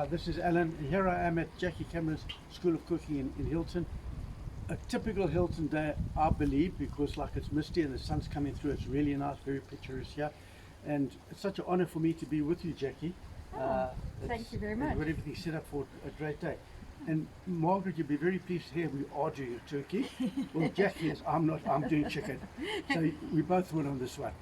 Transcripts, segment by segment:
This is Alan. Here I am at Jackie Cameron's School of Cooking in Hilton. A typical Hilton day, I believe, because like it's misty and the sun's coming through. It's really nice, very picturesque here. And it's such an honor for me to be with you, Jackie. Thank you very much. We've got everything set up for a great day. And Margaret, you'll be very pleased to hear we are doing a turkey. Well, Jackie is, I'm not, I'm doing chicken. So we both went on this one.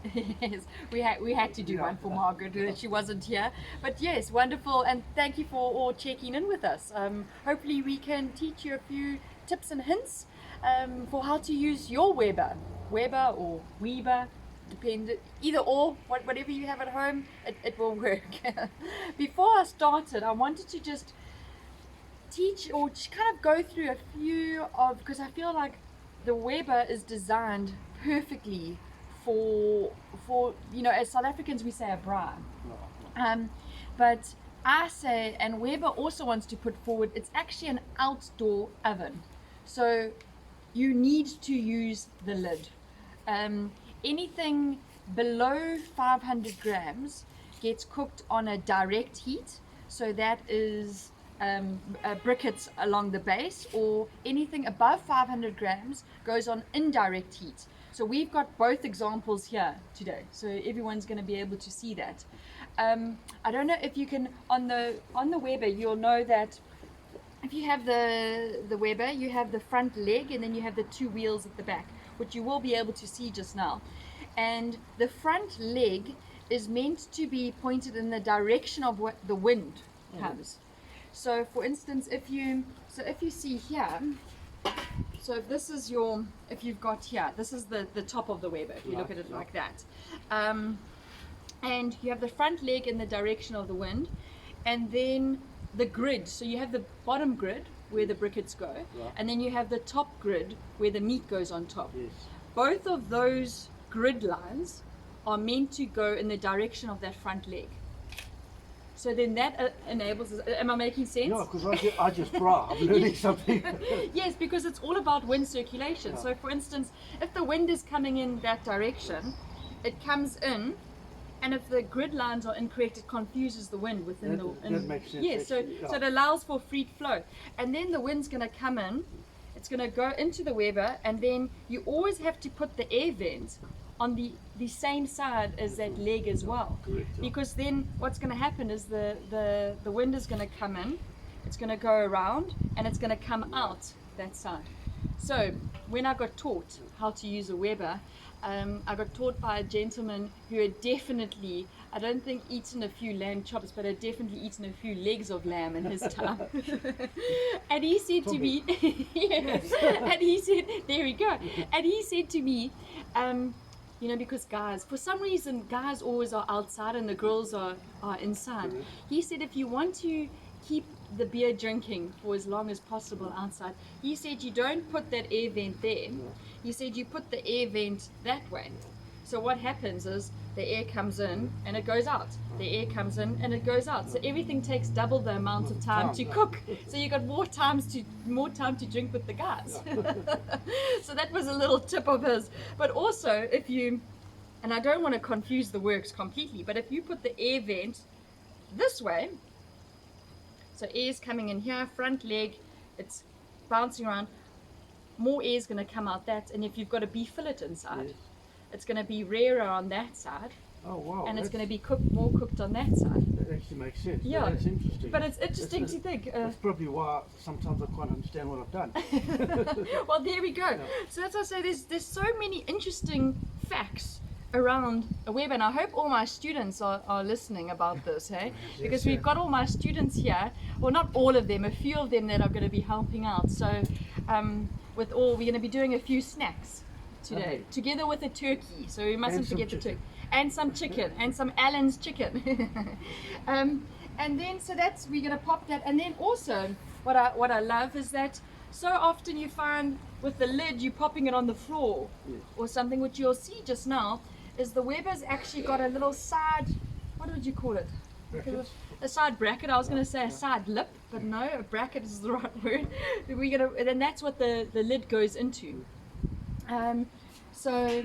Yes, we had to do one for Margaret. She wasn't here. But yes, wonderful. And thank you for all checking in with us. Hopefully we can teach you a few tips and hints for how to use your Weber or Weber. Either or, whatever you have at home, it will work. Before I started, I wanted to just teach or kind of go through a few of, because I feel like the Weber is designed perfectly for as South Africans we say a braai, but I say, and Weber also wants to put forward, it's actually an outdoor oven, so you need to use the lid. Anything below 500 grams gets cooked on a direct heat, so that is briquettes along the base, or anything above 500 grams goes on indirect heat. So we've got both examples here today, so everyone's going to be able to see that. I don't know if you can, on the Weber, you'll know that if you have the Weber, you have the front leg and then you have the two wheels at the back, which you will be able to see just now. And the front leg is meant to be pointed in the direction of what the wind comes. So for instance, if you see here, so if this is if you've got here, this is the top of the Weber, if you look at it like that. And you have the front leg in the direction of the wind, and then the grid, so you have the bottom grid where the briquettes go, and then you have the top grid where the meat goes on top. Yes. Both of those grid lines are meant to go in the direction of that front leg. So then that enables us, am I making sense? Yeah, because I just braai, I'm learning something. Yes, because it's all about wind circulation. Yeah. So for instance, if the wind is coming in that direction, it comes in, and if the grid lines are incorrect, it confuses the wind within that makes sense. Yes, so it allows for free flow. And then the wind's going to come in, it's going to go into the Weber, and then you always have to put the air vent on the same side as that leg as well. Correct, yeah. Because then what's going to happen is the wind is going to come in, it's going to go around, and it's going to come out that side. So when I got taught how to use a Weber, I got taught by a gentleman who had definitely, I don't think eaten a few lamb chops, but had definitely eaten a few legs of lamb in his time. And he said to me, yes, and he said, there we go. And he said to me, because guys, for some reason, guys always are outside and the girls are inside. He said, if you want to keep the beer drinking for as long as possible outside, he said you don't put that air vent there. He said you put the air vent that way. So what happens is the air comes in and it goes out. The air comes in and it goes out. So everything takes double the amount of time to cook. So you got more time to drink with the guys. So that was a little tip of his. But also if you, and I don't want to confuse the works completely, but if you put the air vent this way, so air is coming in here, front leg, it's bouncing around, more air is going to come out that, and if you've got a beef fillet inside, it's going to be rarer on that side. Oh wow! And it's going to be more cooked on that side. That actually makes sense. Yeah, that's interesting. But it's interesting to think. That's probably why sometimes I can't understand what I've done. Well, there we go. Yeah. So that's why I say there's so many interesting facts around a Weber, and I hope all my students are listening about this, hey? Because we've got all my students here, well not all of them, a few of them that are going to be helping out. So we're going to be doing a few snacks today, together with a turkey, so we mustn't forget the turkey. And some chicken, and some Allan's chicken. And then, so that's, we're going to pop that, and then also, what I love is that so often you find with the lid, you're popping it on the floor, or something, which you'll see just now, is the Weber's actually got a little side, what would you call it? A side bracket. I was going to say a side lip, but no, a bracket is the right word. And that's what the lid goes into. So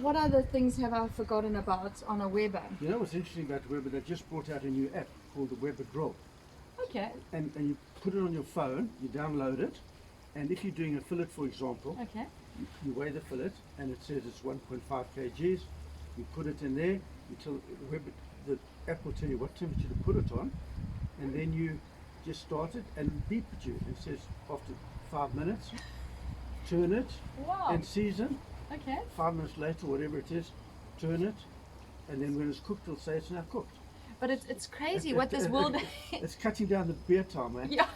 what other things have I forgotten about on a Weber? You know what's interesting about Weber? They just brought out a new app called the Weber Grill. Okay. and you put it on your phone, you download it, and if you're doing a fillet, for example, Okay. you weigh the fillet, and it says it's 1.5 kgs. You put it in there. You tell the app will tell you what temperature to put it on, and then you just start it, and it beep at you. It says after 5 minutes, turn it Wow. and season. Okay. 5 minutes later, whatever it is, turn it, and then when it's cooked, it'll say it's now cooked. But it's crazy what this world. It's cutting down the beer time, eh? Yeah.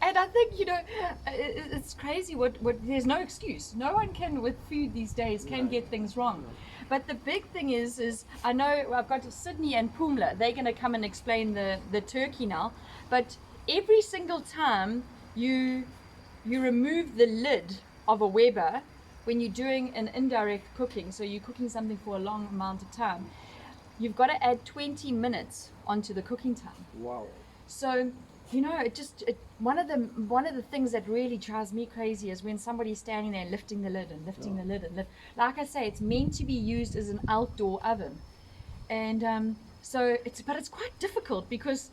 And I think, you know, it's crazy what there's no excuse. No one can, with food these days, can get things wrong. But the big thing is I know I've got Sydney and Pumla. They're going to come and explain the turkey now. But every single time you remove the lid of a Weber when you're doing an indirect cooking, so you're cooking something for a long amount of time, you've got to add 20 minutes onto the cooking time. Wow. So, you know, one of the things that really drives me crazy is when somebody's standing there lifting the lid and lifting the lid and lift. Like I say, it's meant to be used as an outdoor oven, and so it's quite difficult because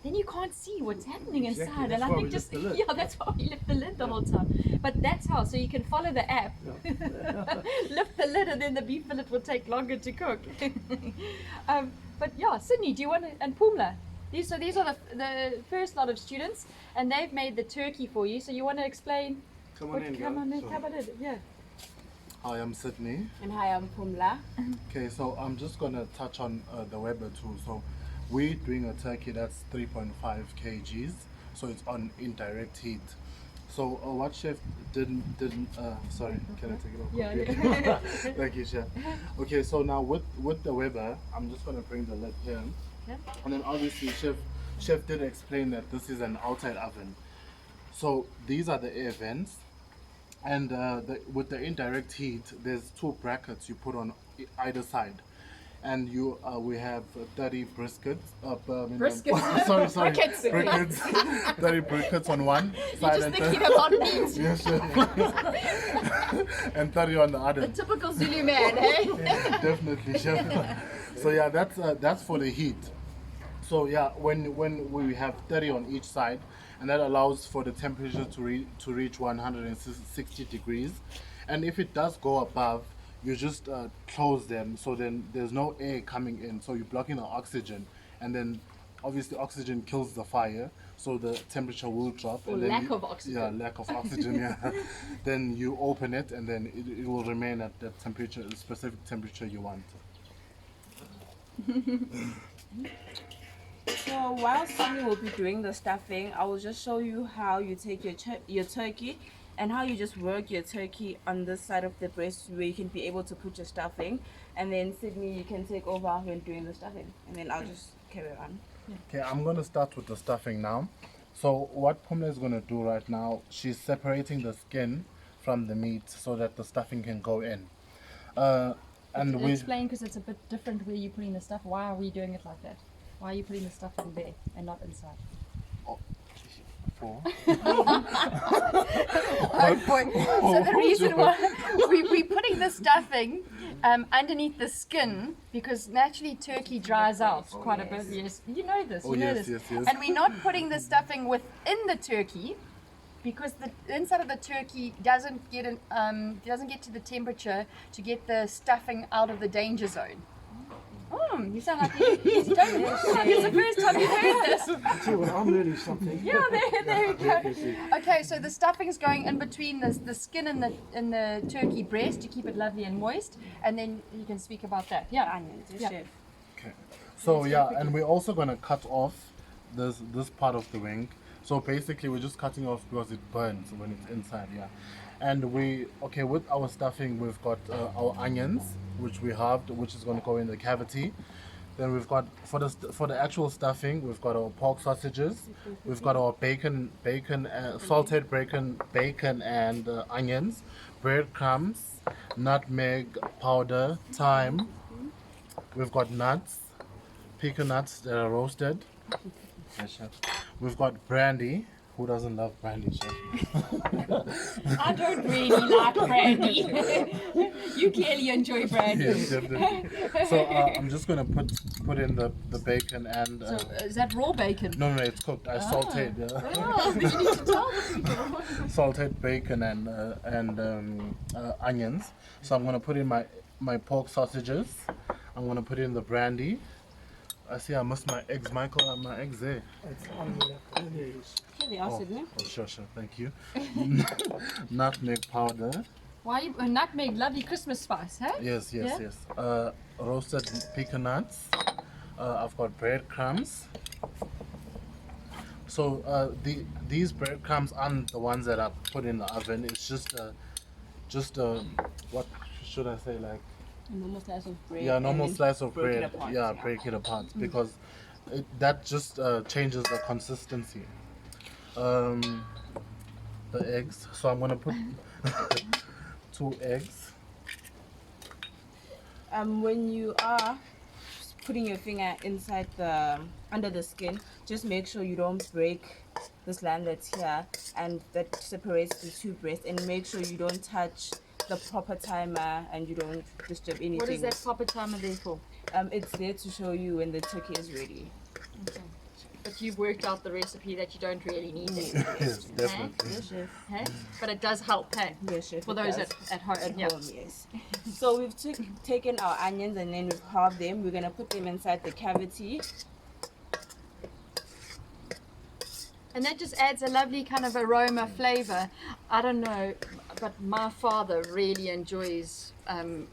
then you can't see what's happening Exactly. inside. That's And I why think we just lift the lid. yeah, that's why we lift the lid the whole time. But that's how. So you can follow the app, lift the lid, and then the beef fillet will take longer to cook. But yeah, Sydney, do you want to, and Pumla? These are the first lot of students, and they've made the turkey for you. So you want to explain? Come on in, Come on in, guys. come on in. Yeah. Hi, I'm Sydney. And hi, I'm Pumla. Okay, so I'm just gonna touch on the Weber tool. So we're doing a turkey that's 3.5 kgs, so it's on indirect heat. So what chef didn't sorry, can I take it off? Yeah. Thank you, chef. Okay, so now with the Weber, I'm just gonna bring the lid here, Okay. and then obviously chef did explain that this is an outside oven. So these are the air vents. And with the indirect heat, there's 2 brackets you put on either side, and we have 30 briskets. Briskets. sorry, Briquettes. briquettes. 30 briquettes on one side, You're and just thinking about meat. yes, chef. and 30 on the other. The typical Zulu man, eh? Definitely, chef. So yeah, that's for the heat. So yeah, when we have 30 on each side, and that allows for the temperature to reach 160 degrees, and if it does go above, you just close them, so then there's no air coming in, so you're blocking the oxygen, and then obviously oxygen kills the fire, so the temperature will drop. Or and then lack of oxygen. Yeah, lack of oxygen. Yeah. Then you open it, and then it will remain at the temperature, the specific temperature you want. So while Sydney will be doing the stuffing, I will just show you how you take your turkey and how you just work your turkey on this side of the breast where you can be able to put your stuffing. And then Sydney, you can take over when doing the stuffing. And then I'll just carry on. Okay, I'm gonna start with the stuffing now. So what Pumla is gonna do right now, she's separating the skin from the meat so that the stuffing can go in. And we Explain, because it's a bit different where you're putting the stuff. Why are we doing it like that? Why are you putting the stuff in there and not inside? for. So the reason why we're putting the stuffing underneath the skin, because naturally turkey dries out quite a bit. Yes, you know this. Oh, You know yes, this. yes, yes. And we're not putting the stuffing within the turkey, because the inside of the turkey doesn't get to the temperature to get the stuffing out of the danger zone. You sound like you don't it's the first time you've heard this. See, well, I'm learning something. Yeah, there we go. Yes, yes. Okay, so the stuffing is going in between the skin and the turkey breast to keep it lovely and moist, and then you can speak about that. Yeah, Onions, yes, Yeah. chef. Okay. So yeah, and we're also gonna cut off this part of the wing. So basically, we're just cutting off because it burns when it's inside. Yeah. And with our stuffing, we've got our onions, which we halved, which is going to go in the cavity. Then we've got for the actual stuffing, we've got our pork sausages, we've got our salted bacon and onions, breadcrumbs, nutmeg powder, thyme. We've got nuts, pecan nuts that are roasted. We've got brandy, Who doesn't love brandy, chef? I don't really like brandy. You clearly enjoy brandy. Yes, definitely. So I'm just gonna put in the bacon and. So is that raw bacon? No, it's cooked. I sauteed. Oh, you need to tell the people. Salted bacon and onions. So I'm gonna put in my pork sausages. I'm gonna put in the brandy. I see I missed my eggs, Michael. My eggs there. It's on the left. There it is. Here they are, Sydney. Oh, sure, thank you. Nutmeg powder. Why you nutmeg? Lovely Christmas spice, huh? Yes. Yeah? Roasted pecan nuts. I've got breadcrumbs. So these breadcrumbs aren't the ones that I put in the oven. It's just what should I say, like A normal slice of bread. yeah, normal and then slice of break it bread. apart, Yeah, break it apart because that just changes the consistency. The eggs. So I'm gonna put 2 eggs. When you are putting your finger inside the under the skin, just make sure you don't break this line that's here and that separates the two breasts, and make sure you don't touch the proper timer and you don't disturb anything. What is that proper timer there for? It's there to show you when the turkey is ready. Okay. But you've worked out the recipe that you don't really need it. Yes, definitely. Yes, chef. Hey? But it does help, hey? Yes, chef. For it those does. at home. At yeah. home, yes. So we've taken our onions and then we've halved them. We're gonna put them inside the cavity. And that just adds a lovely kind of aroma, flavor. I don't know, but my father really enjoys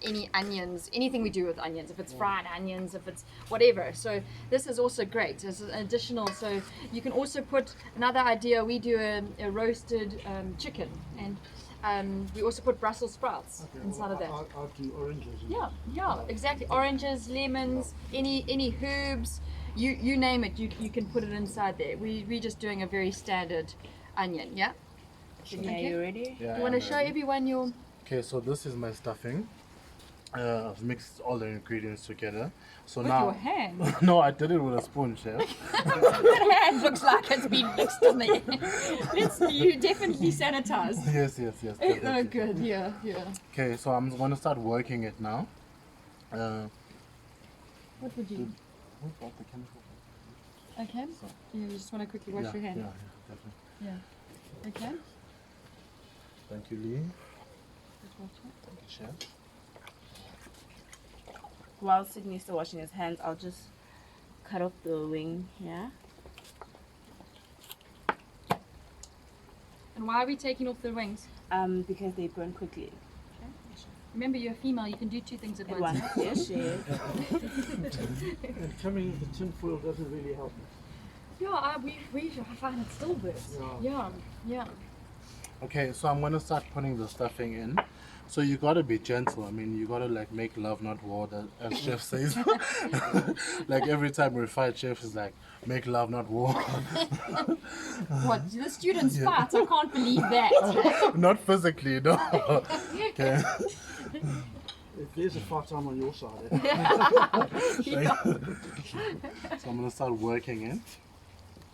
any onions, anything we do with onions, if it's fried onions, if it's whatever. So this is also great as an additional. So you can also put another idea. We do a roasted chicken, and we also put Brussels sprouts inside of that. I'll do oranges. Yeah, exactly. Oranges, lemons, any herbs, you name it, you can put it inside there. We're just doing a very standard onion, yeah? Sydney, Okay. are you ready? Yeah, You want to I'm show ready. everyone your... Okay, so this is my stuffing. I've mixed all the ingredients together. So With now your hand? no, I did it with a spoon, chef. That hand looks like it's been mixed in there. You definitely sanitized. yes. Oh, Definitely. good, yeah. Okay, so I'm gonna start working it now. What would you... Who brought the chemical? Okay. So, You just want to quickly wash yeah, your hand? yeah, definitely. Yeah. Okay. Thank you, Lee. Just wash it. Thank you, chef. While Sydney's still washing his hands, I'll just cut off the wing here. And why are we taking off the wings? Because they burn quickly. Remember, you're a female, you can do 2 things at At once. once, yes, chef. And coming with the tin foil doesn't really help us. Yeah, I find it still burns. Yeah. Okay, so I'm gonna start putting the stuffing in. So you gotta be gentle. I mean, you gotta like make love, not war, as chef says. Like every time we fight, chef is like, make love, not war. What? The students fight? I can't believe that. Not physically, no. Okay. If there's a fight, I'm on your side. So I'm gonna start working it.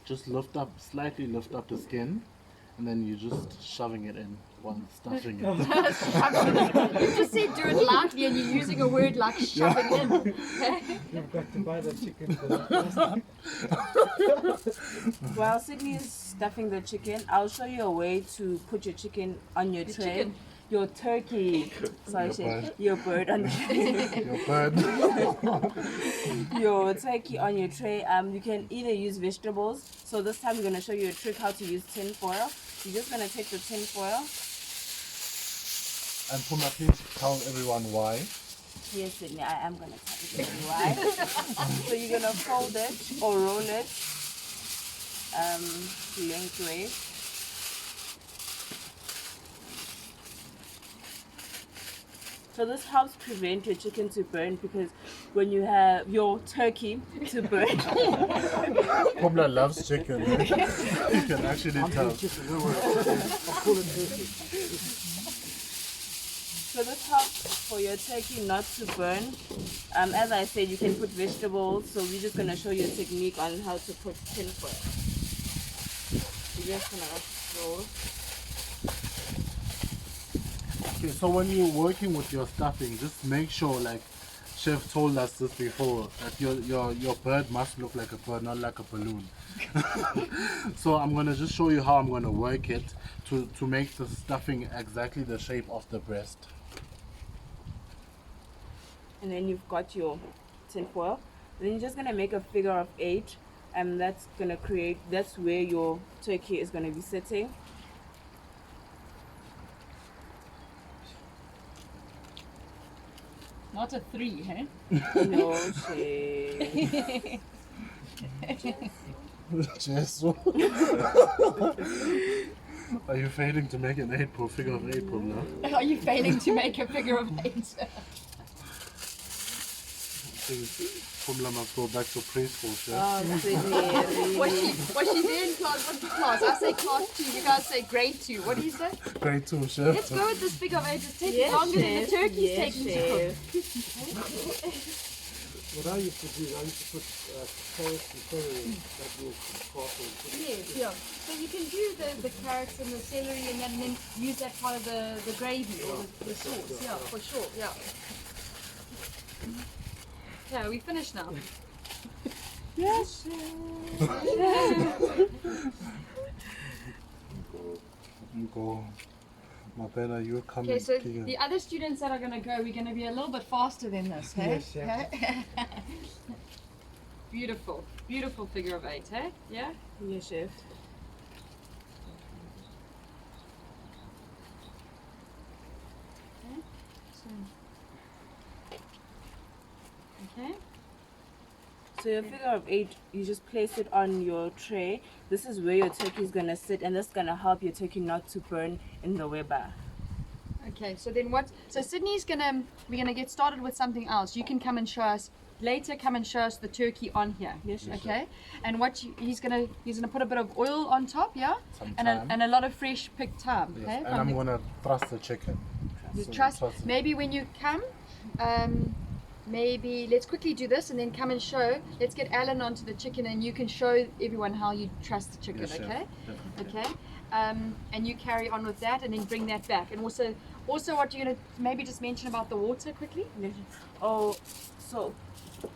Just slightly lift up the skin, and then you're just shoving it in while stuffing it. You just said do it lightly and you're using a word like shoving in. You've got to buy the chicken for that. While Sydney is stuffing the chicken, I'll show you a way to put your chicken on your tray. chicken. Your turkey. Sorry, Your chef. bird. Your bird on the tray. Your bird. Your turkey on your tray. You can either use vegetables. So this time we're gonna show you a trick how to use tin foil. You're just gonna take the tin foil. And Puma, please tell everyone why. Yes, Sydney, I am gonna tell you why. So you're gonna fold it or roll it lengthways. So this helps prevent your chicken to burn, because when you have your turkey to burn, Pumla loves chicken. You can actually I'm tell. doing chicken, don't worry. I'll call it turkey. so this helps for your turkey not to burn. As I said, you can put vegetables. So we're just gonna show you a technique on how to put tin foil. We're just gonna roll. Okay, so when you're working with your stuffing, just make sure, like Chef told us this before, that your bird must look like a bird, not like a balloon. So I'm gonna just show you how I'm gonna work it to make the stuffing exactly the shape of the breast. And then you've got your tin foil. Then you're just gonna make a figure of 8, and that's where your turkey is gonna be sitting. Not a 3, hey? No shade. Jesus. Are you failing to make an 8 figure of 8 now? Are you failing to make a figure of 8? Pumla must go back to preschool, Chef. Oh, Sydney. Was she there in class? What's the class? I say class 2. You guys say grade 2. What do you say? Grade 2, Chef. Let's go with this figure of 8. It's taking Yes, longer than the chef. turkey's Yes, taking to chef. cook. What I used to do, I used to put carrots and celery that will cook. Yes, yeah. So you can do the carrots and the celery and then use that part of the gravy or the sauce. Yeah, for sure. Yeah. Yeah, we finished now. Yes. Go. My better, you're coming. Okay, so Keegan. the other students that are going to go, we're going to be a little bit faster than this, hey? Yes, yeah. Hey? Beautiful, beautiful figure of 8, hey? Yeah? Yes, chef. Okay. So your figure of 8, you just place it on your tray. This is where your turkey is gonna sit, and that's gonna help your turkey not to burn in the Weber. Okay, so then what? So Sydney's we're gonna get started with something else. You can come and show us later. Come and show us the turkey on here. Yes, yes, Okay. And what he's gonna put a bit of oil on top, yeah, Some and thyme. a lot of fresh picked thyme. Yes, Okay. and from I'm the- gonna thrust the chicken. You So trust. it. Maybe when you come, maybe let's quickly do this and then come and show. Let's get Alan onto the chicken and you can show everyone how you trust the chicken. Yes, chef. Okay. Definitely. Okay. And you carry on with that and then bring that back. And also what you're gonna maybe just mention about the water quickly. Yes. Oh, so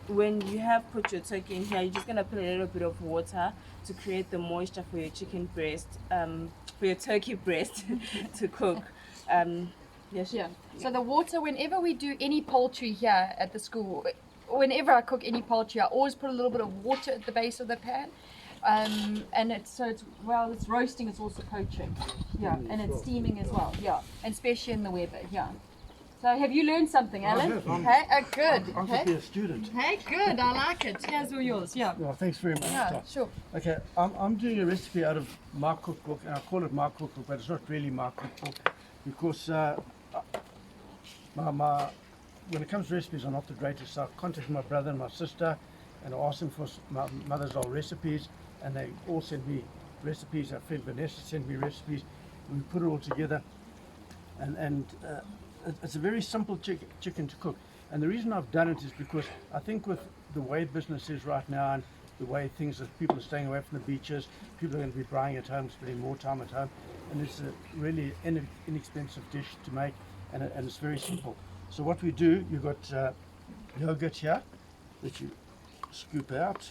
when you have put your turkey in here, you're just gonna put a little bit of water to create the moisture for your chicken breast, for your turkey breast to cook. Yes. Yeah. So the water, whenever we do any poultry here at the school, whenever I cook any poultry, I always put a little bit of water at the base of the pan. And it's roasting, it's also poaching. Yeah, and it's steaming as well. Yeah, and especially in the Weber. Yeah. So have you learned something, Alan? have. I'm- Hey, good. I'm to be a student. Hey, good. I like it. Here's all yours. Yeah. Well, thanks very much. Yeah, Tom. sure. Okay, I'm doing a recipe out of my cookbook, and I call it my cookbook, but it's not really my cookbook because when it comes to recipes, I'm not the greatest. So I contacted my brother and my sister, and I asked them for my mother's old recipes, and they all sent me recipes. Our friend Vanessa sent me recipes, and we put it all together, and it's a very simple chicken to cook. And the reason I've done it is because I think with the way business is right now and the way things that people are staying away from the beaches, people are going to be braaiing at home, spending more time at home, and it's a really inexpensive dish to make, and it's very simple. So what we do, you've got yogurt here that you scoop out.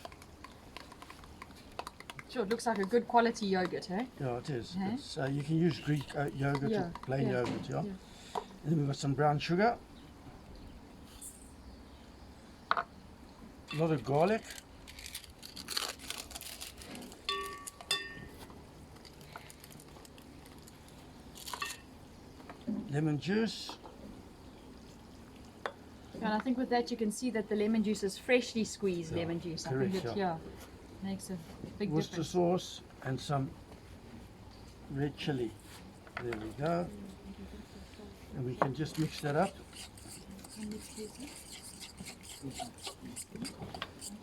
Sure, it looks like a good quality yogurt, eh? Yeah, it is. Okay. It's, you can use Greek yogurt Yeah, or plain yeah, yogurt, yeah? yeah. And then we've got some brown sugar, a lot of garlic, lemon juice, And I think with that you can see that the lemon juice is freshly squeezed Yeah, lemon juice. I correct, think it yeah. makes a big Worcester difference. sauce, and some red chili. There we go. And we can just mix that up.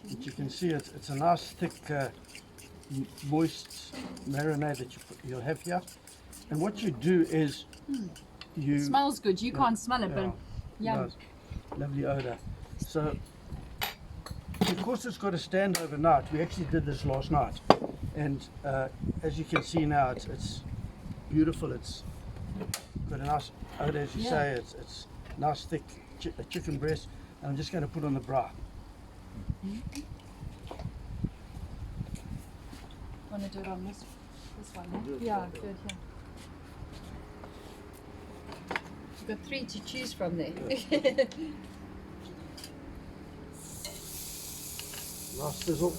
But you can see it's a nice thick, moist marinade that you'll have here. And what you do is you Smells good. You can't smell it, yeah, but yum. nice, lovely odor. So because it's got to stand overnight, we actually did this last night, And as you can see now, it's beautiful. It's got a nice odor, as you say. It's nice thick chicken breast. And I'm just going to put on the braai. Want to do it on this one? Yeah, good. Yeah. You've got 3 to choose from there. Nice sizzle.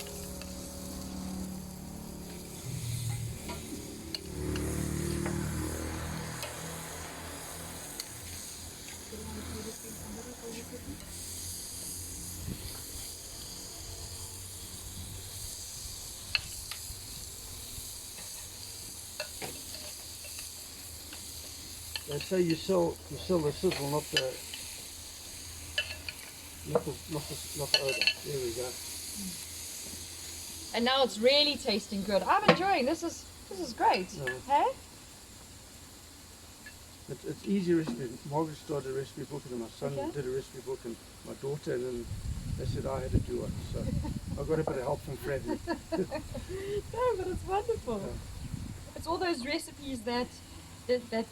They say you sell the sizzle, not the odor. There we go. And now it's really tasting good. I'm enjoying this. Is great. Hey? It's easy recipe. Margaret started a recipe book, and my son did a recipe book, and my daughter, and then they said I had to do it. So I got a bit of help from Fred. No, but it's wonderful. It's all those recipes that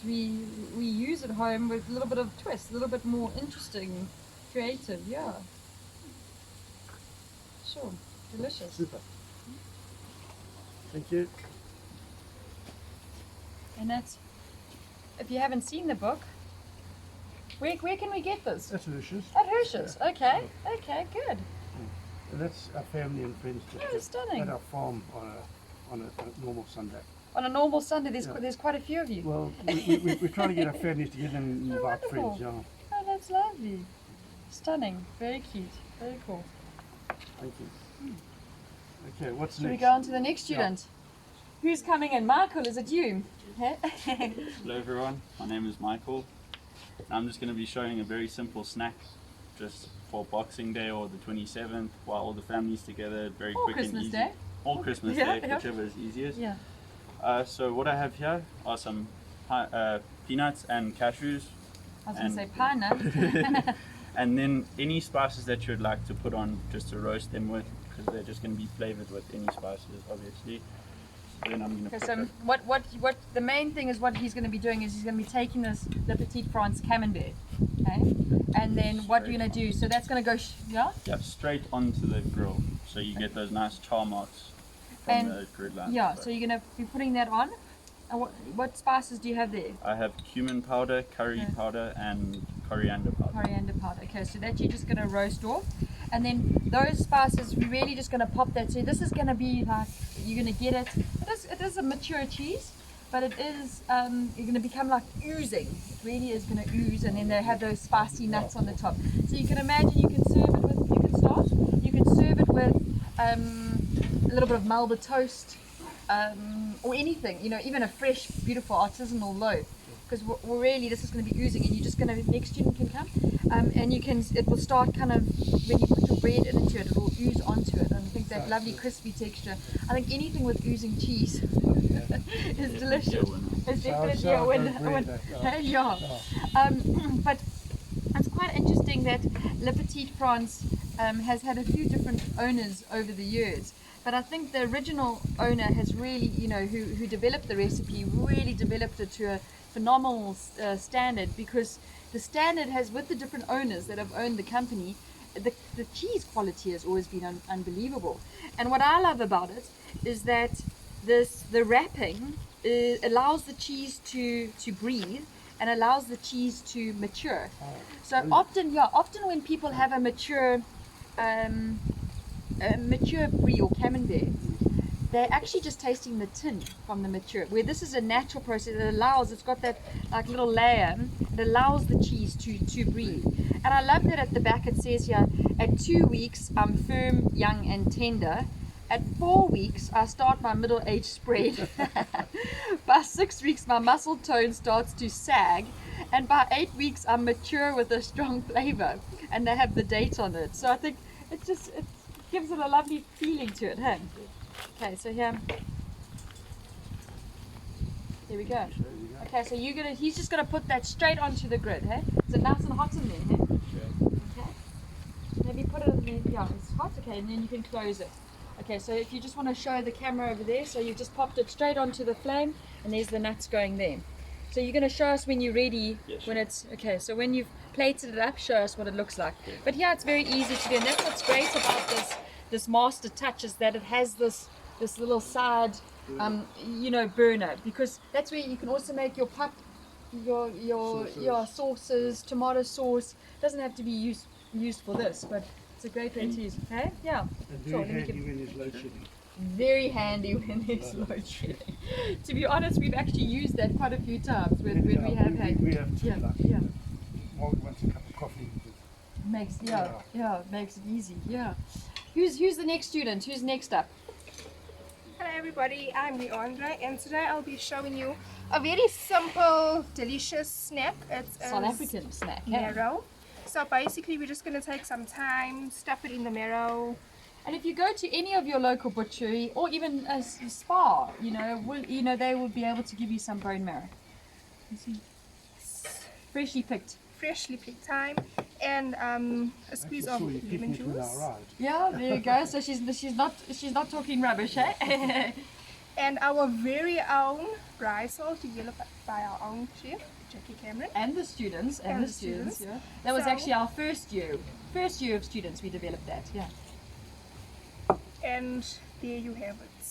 we use at home with a little bit of twist, a little bit more interesting, creative. Yeah. Sure. Delicious. Super. Thank you. And that's, if you haven't seen the book, where can we get this? That's delicious. At Hirsch's. Okay. Okay, good. And that's our family and friends Stunning. at our farm on a normal Sunday. On a normal Sunday, there's quite a few of you. Well, we're trying to get our families together and invite wonderful. friends. Yeah. Oh, that's lovely. Stunning. Very cute. Very cool. Thank you. Okay, what's Should we next? go on to the next student? Who's coming in? Michael, is it you? Hello everyone, my name is Michael. I'm just going to be showing a very simple snack just for Boxing Day or the 27th while all the family's together, very Or quick Christmas and easy. Day. Or Christmas Yeah, Day, yeah. whichever is easiest. Yeah. So what I have here are some peanuts and cashews. I was going to And- say pine nut. And then any spices that you would like to put on just to roast them with, because they're just going to be flavored with any spices, obviously. So then I'm going to Okay, put so that. what the main thing is what he's going to be doing is he's going to be taking this Le Petit France camembert, okay, and then what you're going to do. So that's going to go, Yeah, straight onto the grill, so you get those nice char marks from And- the grid line. yeah. So you're going to be putting that on. And what spices do you have there? I have cumin powder, curry Okay. powder, and coriander powder. Coriander powder. Okay, so that you're just going to roast off, and then those spices we're really just going to pop that. So this is going to be like you're going to get it. It is a mature cheese, but it is you're going to become like oozing. It really is going to ooze, and then they have those spicy nuts on the top. So you can imagine you can serve it with. You can serve it with a little bit of Melba toast. Or anything, even a fresh, beautiful artisanal loaf, because we're really, this is going to be oozing, and you're just going to, next student can come, and it will start kind of, when you put your bread into it, it will ooze onto it, and I think that lovely crispy texture. I think anything with oozing cheese is delicious. It's definitely a winner. Yeah. But it's quite interesting that Le Petit France has had a few different owners over the years. But I think the original owner has really, who developed the recipe, really developed it to a phenomenal standard, because the standard has, with the different owners that have owned the company, the cheese quality has always been unbelievable. And what I love about it is that the wrapping allows the cheese to breathe and allows the cheese to mature. So often when people have a mature brie or camembert, they're actually just tasting the tin from the mature, where this is a natural process. It's got that like little layer, it allows the cheese to breathe. And I love that at the back it says here, at 2 weeks I'm firm, young and tender. At 4 weeks I start my middle-age spread. By 6 weeks my muscle tone starts to sag, and by 8 weeks I'm mature with a strong flavor. And they have the date on it. So I think it gives it a lovely feeling to it, hey? Okay, so here we go. Okay, so he's just gonna put that straight onto the grid, hey? Is it nice and hot in there, hey? Okay. Maybe put it in there, yeah, it's hot, okay, and then you can close it. Okay, so if you just want to show the camera over there, so you just popped it straight onto the flame, and there's the nuts going there. So you're going to show us when you're ready, Yes, when sure. it's, okay, so when you've plated it up, show us what it looks like. But yeah, it's very easy to do, and that's what's great about this master touch, is that it has this little side, you know, burner, because that's where you can also make your your sauces, tomato sauce. Doesn't have to be used for this, but it's a great way to use. Okay, yeah. And Sure, very let me handy give- when there's load shedding. Very handy when there's load shedding. To be honest, we've actually used that quite a few times when we have had. We have to, Yeah, like, yeah. while we want a cup of coffee. Makes makes it easy. Yeah. Who's the next student? Who's next up? Hello everybody, I'm Leandra and today I'll be showing you a very simple, delicious snack. It's South African snack. Hey? marrow. So basically we're just going to take some time, stuff it in the marrow. And if you go to any of your local butchery or even a spa, you know, they will be able to give you some bone marrow. You see, freshly picked. Freshly picked thyme and a squeeze of lemon juice. Yeah, there you go. So she's not talking rubbish, eh? And our very own braai salt developed by our own chef, Jackie Cameron. And the students, And the students. yeah. That was So- actually our first year of students. We developed that, yeah. And there you have it.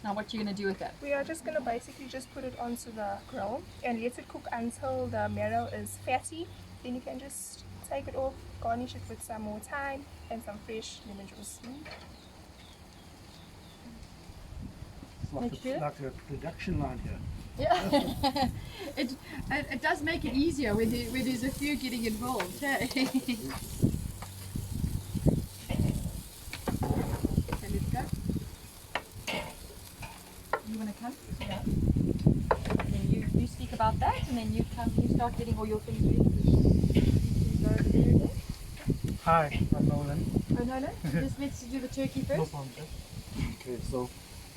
Now, what you gonna do with that? We are just going to basically just put it onto the grill and let it cook until the marrow is fatty. Then you can just take it off, garnish it with some more thyme and some fresh lemon juice. It's like, Make sure. like a production line here. Yeah, it does make it easier when there's a few getting involved. Hey? Okay, let's go. You want to come? Yeah. And then you speak about that, and then you start getting all your things ready. You can go over there again. Hi, I'm Nolan. Oh no, let's do the turkey No first. problem, Chef. Okay, so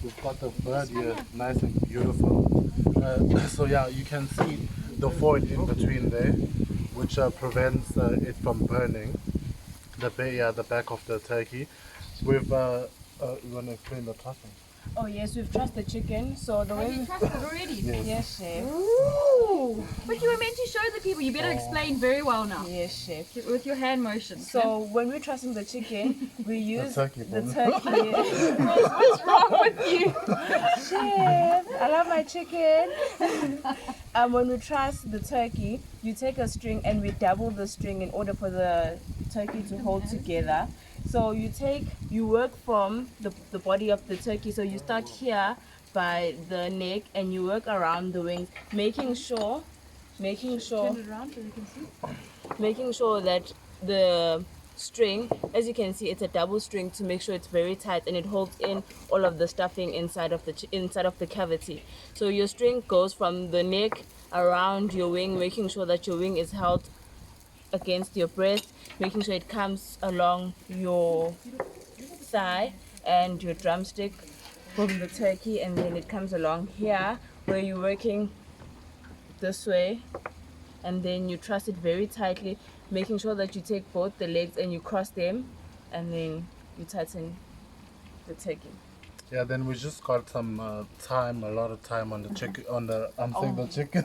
we've got the bird here, nice and beautiful. So yeah, you can see the foil in between there, which prevents it from burning. The back of the turkey. We've you want to explain the trussing? Oh yes, we've trussed the chicken. So the Have way you trusted already? yes, chef. Ooh! But you were meant to show the people. You better explain very well now. Yes, chef. With your hand motions. So when we're trussing the chicken, we use turkey the bone. turkey. what's wrong with you? Chef, I love my chicken. When we truss the turkey, you take a string and we double the string in order for the turkey to hold together. So you work from the body of the turkey. So you start here by the neck and you work around the wings, making sure Turn it around so you can see. making sure that the string, as you can see, it's a double string to make sure it's very tight and it holds in all of the stuffing inside of the cavity. So your string goes from the neck around your wing, making sure that your wing is held against your breast, making sure it comes along your thigh and your drumstick from the turkey, and then it comes along here where you're working this way, and then you truss it very tightly, making sure that you take both the legs and you cross them, and then you tighten the turkey. Yeah, then we just got some a lot of time on the chicken, the chicken,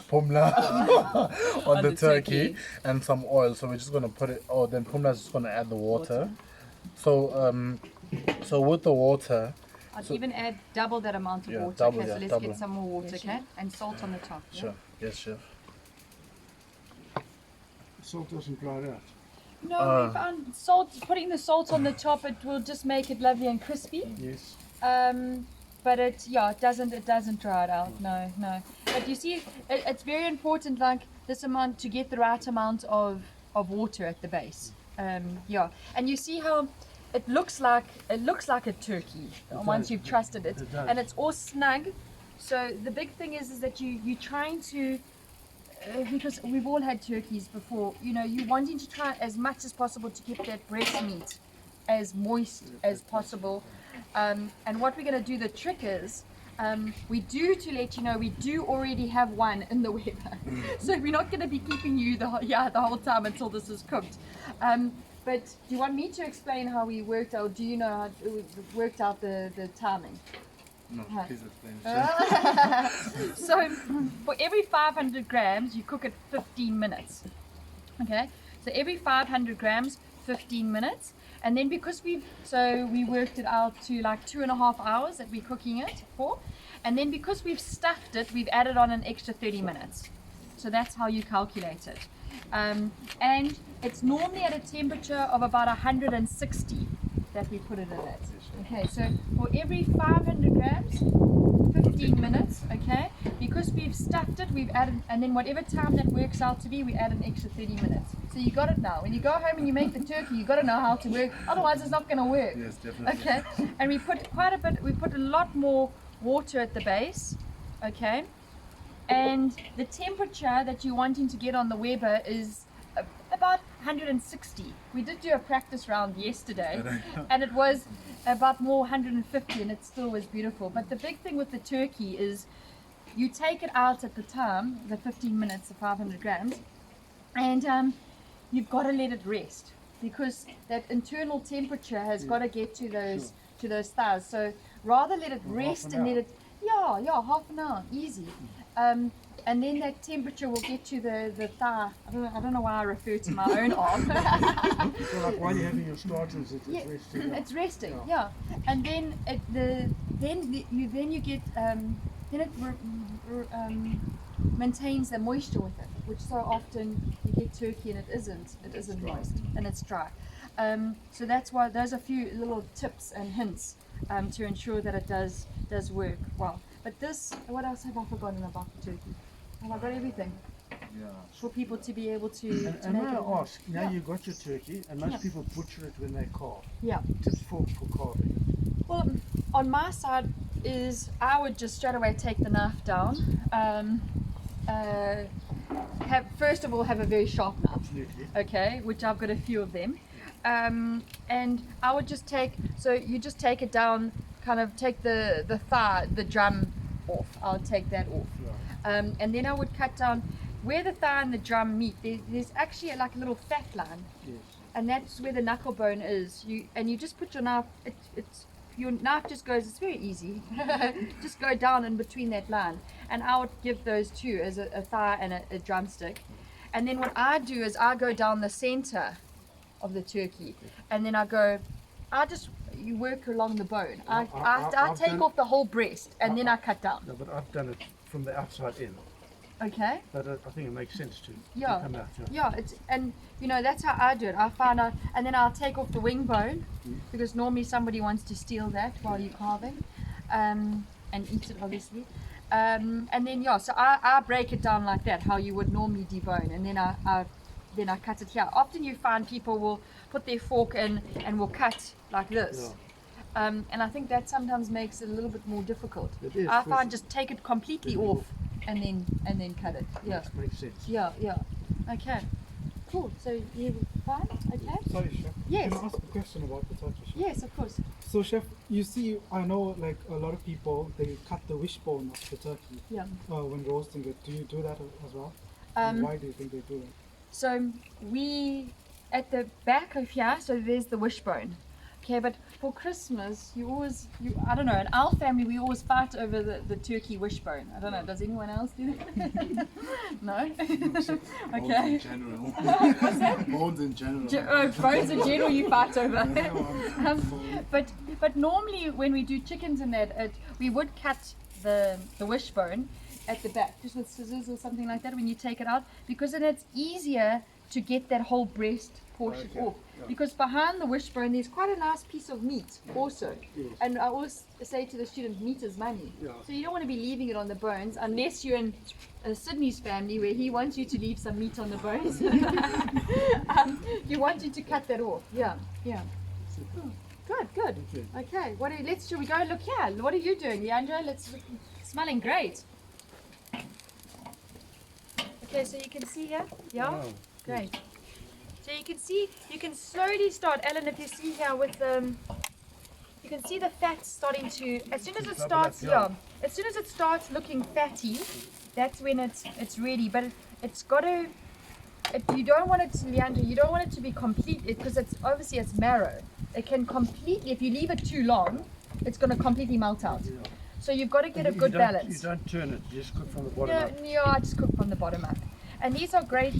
Pumla, on the turkey, and some oil. So we're just gonna put it. Oh, then Pumla's just gonna add the water. So so with the water, I'd even add double that amount of Yeah, water. double, Okay, so yeah, let's double. get some more water, okay? And salt on the top. yeah? sure, yes, chef. Salt doesn't dry it out. No, we found salt. Putting the salt on the top, it will just make it lovely and crispy. Yes. But it doesn't dry it out. No. But you see, it's very important, like this amount, to get the right amount of water at the base. Yeah, and you see how it looks like a turkey once does. you've trusted it, It does. and it's all snug. So the big thing is that you're trying to. Because we've all had turkeys before, you know, you're wanting to try as much as possible to keep that breast meat as moist as possible. And what we're going to do, the trick is, we do, to let you know, we do already have one in the Weber. So we're not going to be keeping you the whole time until this is cooked. But do you want me to explain how we worked out? Do you know how we worked out the timing? No, Huh. please explain. Chef. So for every 500 grams, you cook it 15 minutes. Okay, so every 500 grams, 15 minutes. And then because we worked it out to like 2.5 hours that we're cooking it for. And then because we've stuffed it, we've added on an extra 30 minutes. So that's how you calculate it. And it's normally at a temperature of about 160 that we put it in it. Okay, so for every 500 grams, 15 minutes, okay? Because we've stuffed it, we've added, and then whatever time that works out to be, we add an extra 30 minutes. So you got it now. When you go home and you make the turkey, you got to know how to work, otherwise it's not going to work. Yes, definitely. Okay, and we put quite a bit, we put a lot more water at the base, okay? And the temperature that you're wanting to get on the Weber is about 160. We did do a practice round yesterday, and it was about more 150, and it still was beautiful. But the big thing with the turkey is you take it out at the time, the 15 minutes, the 500 grams, and you've got to let it rest, because that internal temperature has got to get to those thighs. So rather let it rest and let it, half an hour, easy. And then that temperature will get to the thigh. I don't know why I refer to my own arm. So like while you're having your starters, it's resting. It's resting, yeah. And then you get maintains the moisture with it, which so often you get turkey and it isn't moist and it's dry. So that's why there's a few little tips and hints to ensure that it does work well. But this, what else have I forgotten about the turkey? Have I got everything? Yeah. For people to be able to And make may it. I ask, now you got your turkey, and most people butcher it when they carve. Yeah. Tips for carving. Well, on my side is I would just straight away take the knife down. First of all, have a very sharp knife. Absolutely. Okay, which I've got a few of them. And I would just take it down, kind of take the thigh, the drum off. I'll take that off. Right. And then I would cut down where the thigh and the drum meet. There's actually like a little fat line, Yes. and that's where the knuckle bone is. You just put your knife. Your knife just goes. It's very easy. Just go down in between that line, and I would give those two as a thigh and a drumstick. And then what I do is I go down the center of the turkey, and then you work along the bone. I take off the whole breast, and then I cut down. No, but I've done it from the outside in. Okay. But I think it makes sense to Yeah. come out. Yeah, that's how I do it. I find out, and then I'll take off the wing bone, because normally somebody wants to steal that while you're carving, and eat it obviously. And then so I break it down like that, how you would normally debone, and then I cut it here. Often you find people will put their fork in and will cut like this. Yeah. And I think that sometimes makes it a little bit more difficult. It is, I because- find just take it completely off and then cut it. Yeah. Makes sense. Yeah. Okay. Cool. So you fine? Okay. Sorry, Chef. Yes. Can I ask a question about the turkey, Chef? Yes, of course. So, Chef, you see, I know like a lot of people, they cut the wishbone of the turkey Yeah. when roasting it. Do you do that as well? Why do you think they do that? So we at the back of here. So there's the wishbone. Okay, but for Christmas, I don't know, in our family we always fight over the turkey wishbone. I don't know, does anyone else do that? No? Okay. Bones in general. What's that? Bones in general. Bones in general you fight over. But normally when we do chickens and that, we would cut the wishbone at the back, just with scissors or something like that when you take it out, because then it's easier to get that whole breast portion off. Because behind the wishbone there's quite a nice piece of meat also. Yes. And I always say to the student, meat is money. Yeah. So you don't want to be leaving it on the bones unless you're in Sydney's family where he wants you to leave some meat on the bones. You want you to cut that off. Yeah. Good. Okay. Shall we go look here? What are you doing, Leandro? Smelling great. Okay, so you can see here. Yeah. Wow. Great. So you can slowly start, Alan, if you see here with you can see the fat starting to, as soon as it starts, as soon as it starts looking fatty, that's when it's ready. But it's got to, you don't want it to, Leandro, you don't want it to be complete, because it's obviously it's marrow. It can completely, if you leave it too long, it's going to completely melt out. So you've got to get a good balance. You don't turn it, you just cook from the bottom Yeah, up. yeah, I just cook from the bottom up. And these are great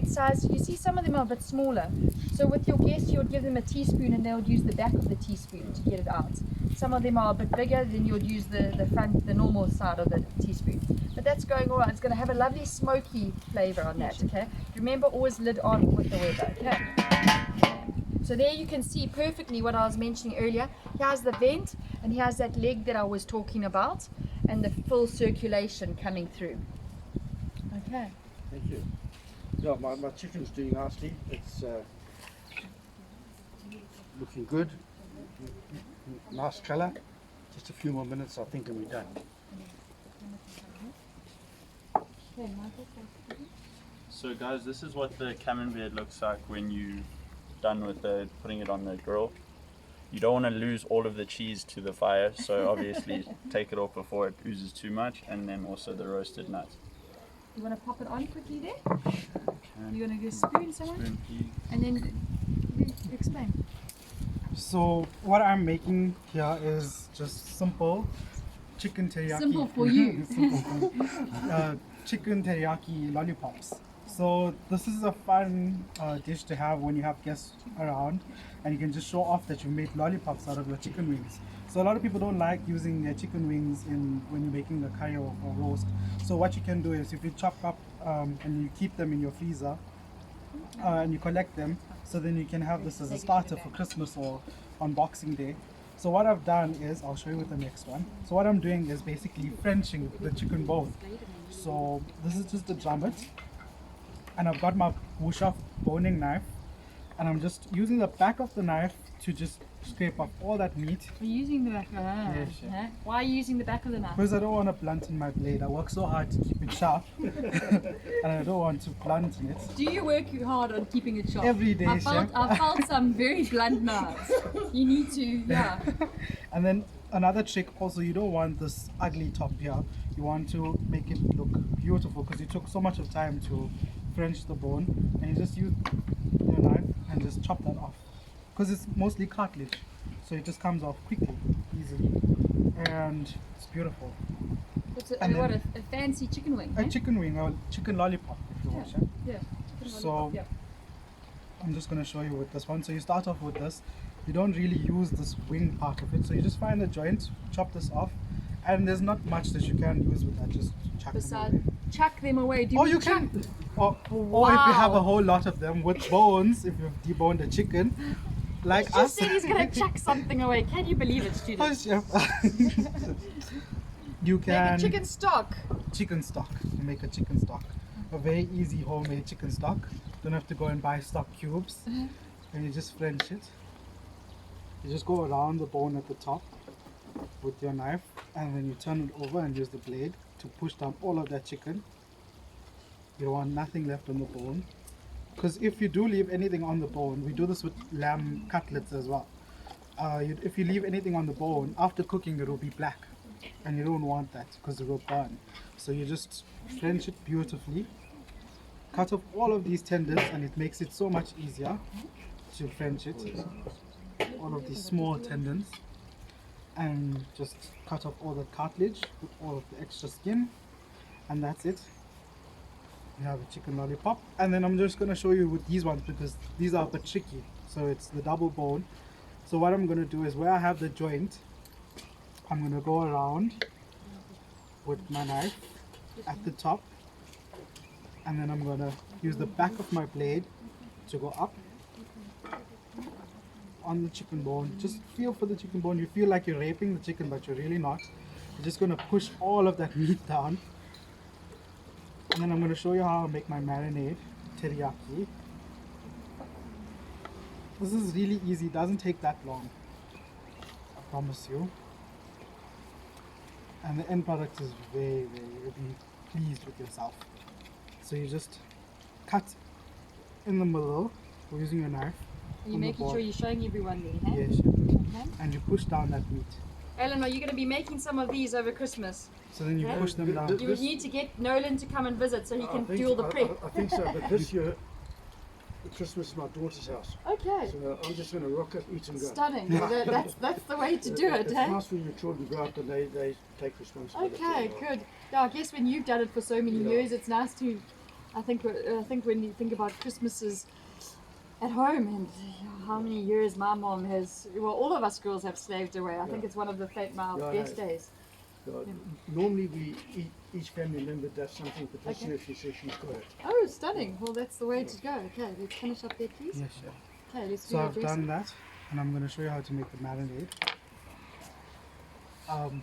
size. You see some of them are a bit smaller. So with your guests, you would give them a teaspoon and they would use the back of the teaspoon to get it out. Some of them are a bit bigger, then you would use the front, the normal side of the teaspoon. But that's going all right. It's going to have a lovely smoky flavor on that, okay? Remember, always lid on with the Weber, okay? So there you can see perfectly what I was mentioning earlier. Here's the vent, and here's that leg that I was talking about, and the full circulation coming through. Okay. Thank you. Yeah, my chicken's doing nicely. It's looking good. Nice colour. Just a few more minutes, I think, and we're done. So guys, this is what the camembert looks like when you're done with putting it on the grill. You don't want to lose all of the cheese to the fire, so obviously take it off before it oozes too much, and then also the roasted nuts. You want to pop it on quickly there? You're going to get a spoon somewhere? Spoon, please. And then explain. So what I'm making here is just simple chicken teriyaki. Simple for you. Simple for me. Chicken teriyaki lollipops. So this is a fun dish to have when you have guests around, and you can just show off that you made lollipops out of your chicken wings. So a lot of people don't like using their chicken wings when you're making a curry or roast. So what you can do is, if you chop up and you keep them in your freezer and you collect them, so then you can have this as a starter for Christmas or on Boxing Day. So what I've done is, I'll show you with the next one. So what I'm doing is basically Frenching the chicken bone. So this is just the drummet, and I've got my bush-off boning knife, and I'm just using the back of the knife to just scrape off all that meat. Are you using the back? Yes, yeah. Huh? Why are you using the back of the knife? Because I don't want to blunten my blade. I work so hard to keep it sharp, and I don't want to blunten it. Do you work hard on keeping it sharp? Every day, I chef. felt some very blunt knives. You need to, yeah. And then another trick also, you don't want this ugly top here. You want to make it look beautiful, because you took so much of time to French the bone, and you just use your knife and just chop that off, because it's mostly cartilage, so it just comes off quickly, easily, and it's beautiful. What's it, And what, then- a fancy chicken wing? A eh? chicken wing or chicken lollipop, if you wish. Yeah. Chicken So- lollipop, yeah. I'm just going to show you with this one. So you start off with this. You don't really use this wing part of it, so you just find the joint, chop this off, and there's not much that you can use with that. Just chuck them Beside, away. chuck them away. Do Oh, mean you chuck? can. Or if you have a Wow. whole lot of them with bones, if you've deboned a chicken, like He us. just said he's going to chuck something away. Can you believe it, Oh, students? chef. You Make can a chicken stock. chicken stock. You make a chicken stock. A very easy homemade chicken stock. Don't have to go and buy stock cubes. And you just French it. You just go around the bone at the top with your knife, and then you turn it over and use the blade to push down all of that chicken. You want nothing left on the bone, because if you do leave anything on the bone, we do this with lamb cutlets as well. If you leave anything on the bone, after cooking it will be black, and you don't want that because it will burn. So you just French it beautifully, cut off all of these tendons, and it makes it so much easier to French it. All of these small tendons, and just cut off all the cartilage with all of the extra skin, and that's it. We have a chicken lollipop. And then I'm just going to show you with these ones, because these are a bit tricky. So it's the double bone. So what I'm going to do is, where I have the joint, I'm going to go around with my knife at the top, and then I'm going to use the back of my blade to go up on the chicken bone. Just feel for the chicken bone. You feel like you're raping the chicken, but you're really not. You're just going to push all of that meat down. And then I'm going to show you how I make my marinade teriyaki. This is really easy. It doesn't take that long, I promise you. And the end product is very, you'll be pleased with yourself. So you just cut in the middle using your knife. Are you on the making board. sure you're showing everyone there, huh? Yes, Okay. and you push down that meat. Alan, are you going to be making some of these over Christmas? So then you Yeah. push them down. You would need to get Nolan to come and visit so he can do all the prep. I think so, but this year, Christmas is my daughter's house. Okay. So I'm just going to rock it, eat and go. Stunning. Well, that's the way to do it, It's eh? nice when your children grow up and they take responsibility. Okay, good. Yeah, I guess when you've done it for so many Yeah. years, it's nice to. I think when you think about Christmases at home and how many years my mom has, well, all of us girls have slaved away. I think Yeah. it's one of the my Yeah, best yeah. days. Normally each family member does something, but this Okay. year she says she's got it. Oh, stunning. Well, that's the way to go. Okay, let's finish up there, please. Yes, sure. Okay, let's do So the I've dressing. done that, and I'm going to show you how to make the marinade.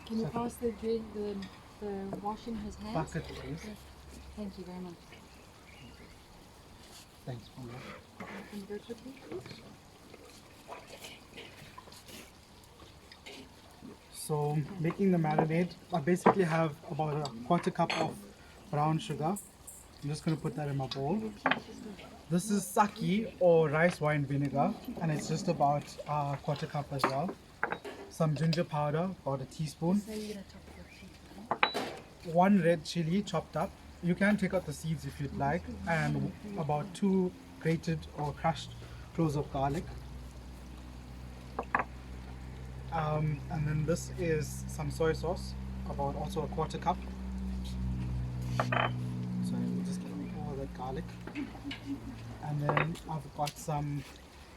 Can you so pass the washing his hands? bucket, please. Thank you very much. Thanks, Mama. Can you go quickly, please? So making the marinade, I basically have about a quarter cup of brown sugar. I'm just going to put that in my bowl. This is sake or rice wine vinegar, and it's just about a quarter cup as well. Some ginger powder, about a teaspoon. So you're gonna top your tea. 1 red chili chopped up. You can take out the seeds if you'd like, and about 2 grated or crushed cloves of garlic. And then this is some soy sauce, about also a quarter cup. So we'll just get all that garlic. And then I've got some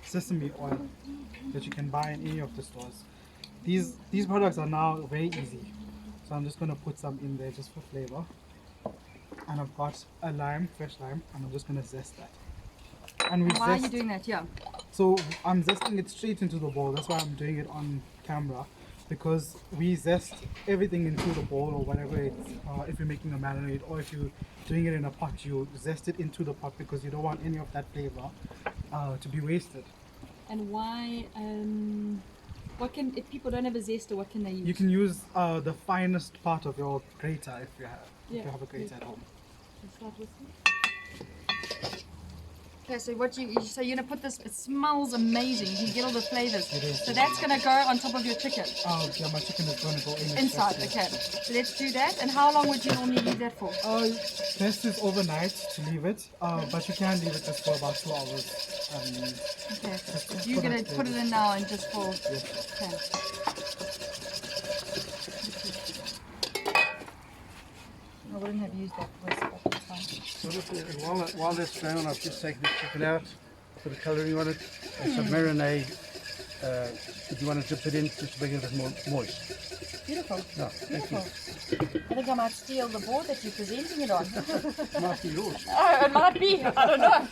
sesame oil that you can buy in any of the stores. These products are now very easy. So I'm just going to put some in there just for flavor. And I've got a lime, fresh lime, and I'm just going to zest that. And we Why are you zest, doing that? Yeah. so I'm zesting it straight into the bowl. That's why I'm doing it on camera, because we zest everything into the bowl or whatever it's, if you're making a marinade or if you're doing it in a pot, you zest it into the pot because you don't want any of that flavor to be wasted. And why? What can if people don't have a zester? What can they use? You can use the finest part of your grater if you have, Yeah, if you have a grater at home. Let's start with me. Okay, so what so you're gonna put this? It smells amazing. You can get all the flavors. It is. So that's gonna go on top of your chicken. Yeah, my chicken is going to go in. Inside, especially. okay. So let's do that. And how long would you normally leave that for? Best is overnight to leave it, but you can leave it just for about 2 hours. Okay. Just So you're for gonna that put it flavor. in now and just for. Yes. Okay. I wouldn't have used that voice, but it's fine. So look, while that's going on, I've just taken the chicken out, put a colouring on it, and some marinade. If you want to dip it in, just to make it a bit more moist. Beautiful. Yeah, thank you. Beautiful. I think I might steal the board that you're presenting it on. Might be yours. Oh, it might be. I don't know.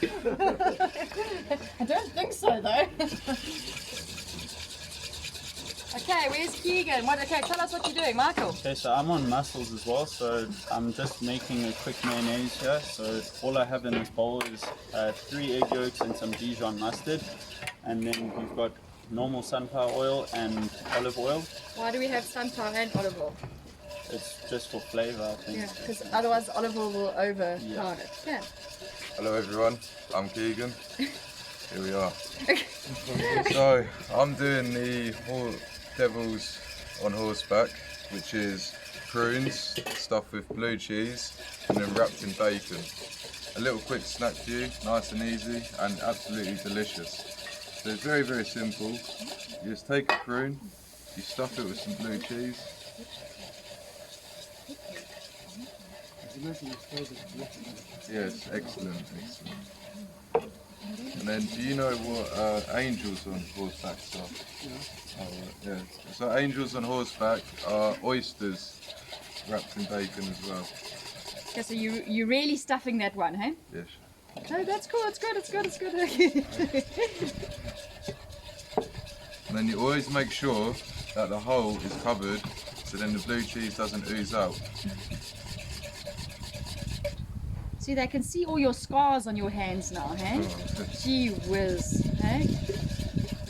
I don't think so, though. Okay, where's Keegan? Okay, tell us what you're doing, Michael. Okay, so I'm on mussels as well, so I'm just making a quick mayonnaise here. So all I have in this bowl is 3 egg yolks and some Dijon mustard, and then we've got normal sunflower oil and olive oil. Why do we have sunflower and olive oil? It's just for flavor, I think. Yeah, because otherwise olive oil will overpower it. Yeah. Hello everyone, I'm Keegan. Here we are. So I'm doing the devil's on horseback, which is prunes stuffed with blue cheese and then wrapped in bacon. A little quick snack for you, nice and easy and absolutely delicious. So it's very, very simple. You just take a prune, you stuff it with some blue cheese. Yes, excellent, excellent. And then, do you know what angels on horseback are? Oh, yeah. So angels on horseback are oysters wrapped in bacon as well. Okay, so you're really stuffing that one, hey? Yes. No, that's cool. It's good. It's good. It's good. And then you always make sure that the hole is covered, so then the blue cheese doesn't ooze out. See, they can see all your scars on your hands now, hey? Oh, Gee whiz, hey?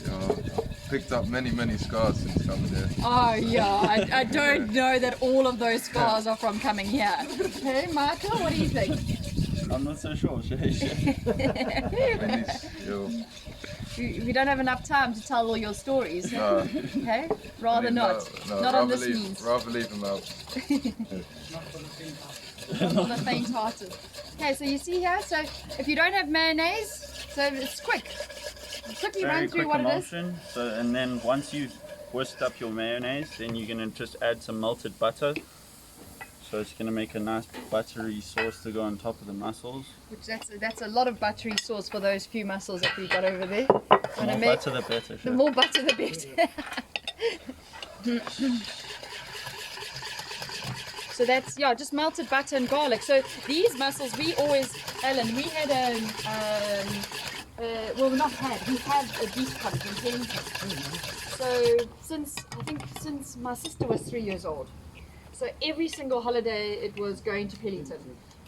yeah, I've picked up many, many scars since coming here. Oh yeah, I don't know that all of those scars are from coming here. Hey, Michael, what do you think? I'm not so sure. I mean, We don't have enough time to tell all your stories. No. Okay? Rather not. No, Not on rather this leave, means. rather leave them out. Not for the faint-hearted. Okay, so you see here, so if you don't have mayonnaise, so it's quick. Quickly Very run through quick what it is. emulsion. So, and then once you've whisked up your mayonnaise, then you're gonna just add some melted butter. So it's gonna make a nice buttery sauce to go on top of the mussels. Which that's a lot of buttery sauce for those few mussels that we've got over there. The more butter, the better. The Chef. more butter, the better. So that's, yeah, just melted butter and garlic. So these mussels, we always, Alan, we had well, not had, we had a beef contingent. So since my sister was 3 years old. So every single holiday it was going to Pellington.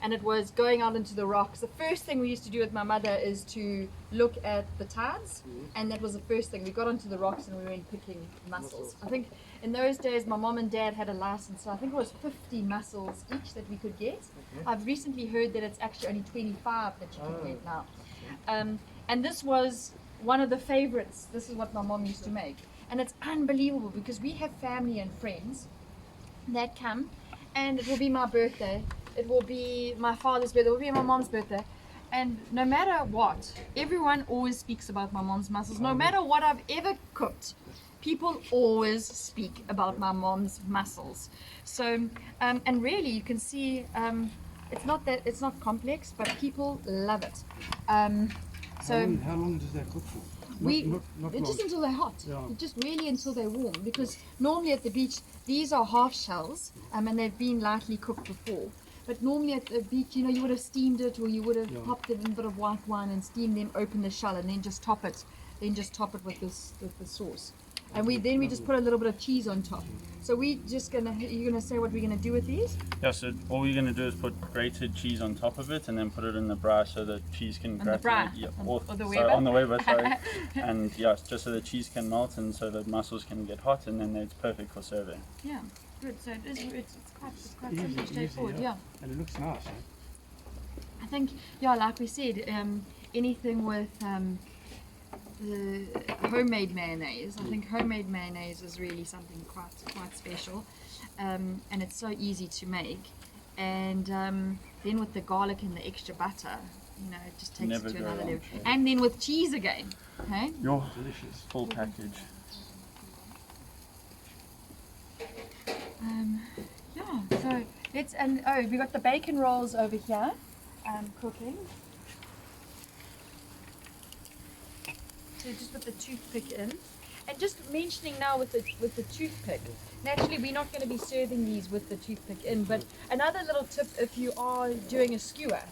And it was going out into the rocks. The first thing we used to do with my mother is to look at the tides, and that was the first thing. We got onto the rocks and we went picking mussels. I think in those days my mom and dad had a license, so I think it was 50 mussels each that we could get. I've recently heard that it's actually only 25 that you can get now. And this was one of the favorites. This is what my mom used to make. And it's unbelievable because we have family and friends that come, and it will be my birthday. It will be my father's birthday, it will be my mom's birthday. And no matter what, everyone always speaks about my mom's mussels. No matter what I've ever cooked, people always speak about my mom's mussels. So, and really you can see, it's not complex, but people love it. So How long does that cook for? just until they're hot. Yeah. Just really until they're warm. Because normally at the beach, these are half shells, and they've been lightly cooked before. But normally at the beach, you would have steamed it, or you would have popped it in a bit of white wine and steamed them, open the shell, and then just top it. Then just top it with the sauce. And we just put a little bit of cheese on top. So you're gonna say what we're gonna do with these? Yeah, so all you're gonna do is put grated cheese on top of it, and then put it in the braai so the cheese can On the braai? Yeah, Or the sorry, Weber? on the Weber, sorry. And yeah, just so the cheese can melt and so the mussels can get hot, and then it's perfect for serving. Yeah, good. So it's quite Easy, simple, straightforward. Yeah. And it looks nice, eh? I think, yeah, like we said, anything with the homemade mayonnaise. I think homemade mayonnaise is really something quite special, and it's so easy to make. And then with the garlic and the extra butter, it just takes Never it to go another wrong, level. sure. And then with cheese again, okay? Your Delicious. full package. Yeah. So we got the bacon rolls over here, cooking. So just put the toothpick in, and just mentioning now with the toothpick. Naturally, we're not going to be serving these with the toothpick in, but another little tip if you are doing a skewer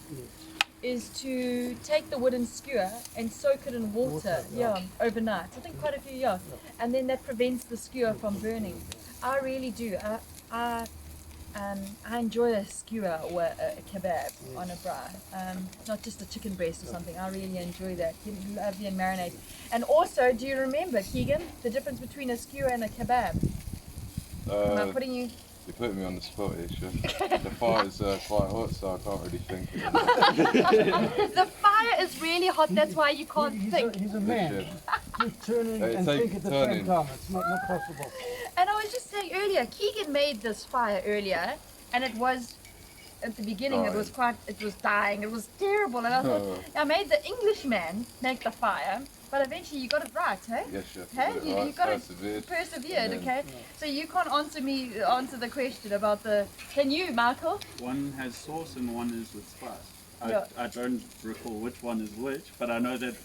is to take the wooden skewer and soak it in water, overnight. I think quite a few, and then that prevents the skewer from burning. I really do. I enjoy a skewer or a kebab on a braai, not just a chicken breast or something. I really enjoy that. Lovely and marinate. And also, do you remember, Keegan, the difference between a skewer and a kebab? Am I putting you? You're putting me on the spot here, Chef. The fire's quite hot, so I can't really think. The fire is really hot. That's why you can't think. He's a man. Just turning and think at the same time. It's not possible. And I was just saying earlier, Keegan made this fire earlier, and it was, at the beginning, it was dying, it was terrible, and I thought, I made the Englishman make the fire, but eventually you got it right, hey? Yes, Chef. Hey? You got persevered. persevered, okay? So you can't answer the question about can you, Michael? One has sauce and one is with spice. Yeah. I don't recall which one is which, but I know that,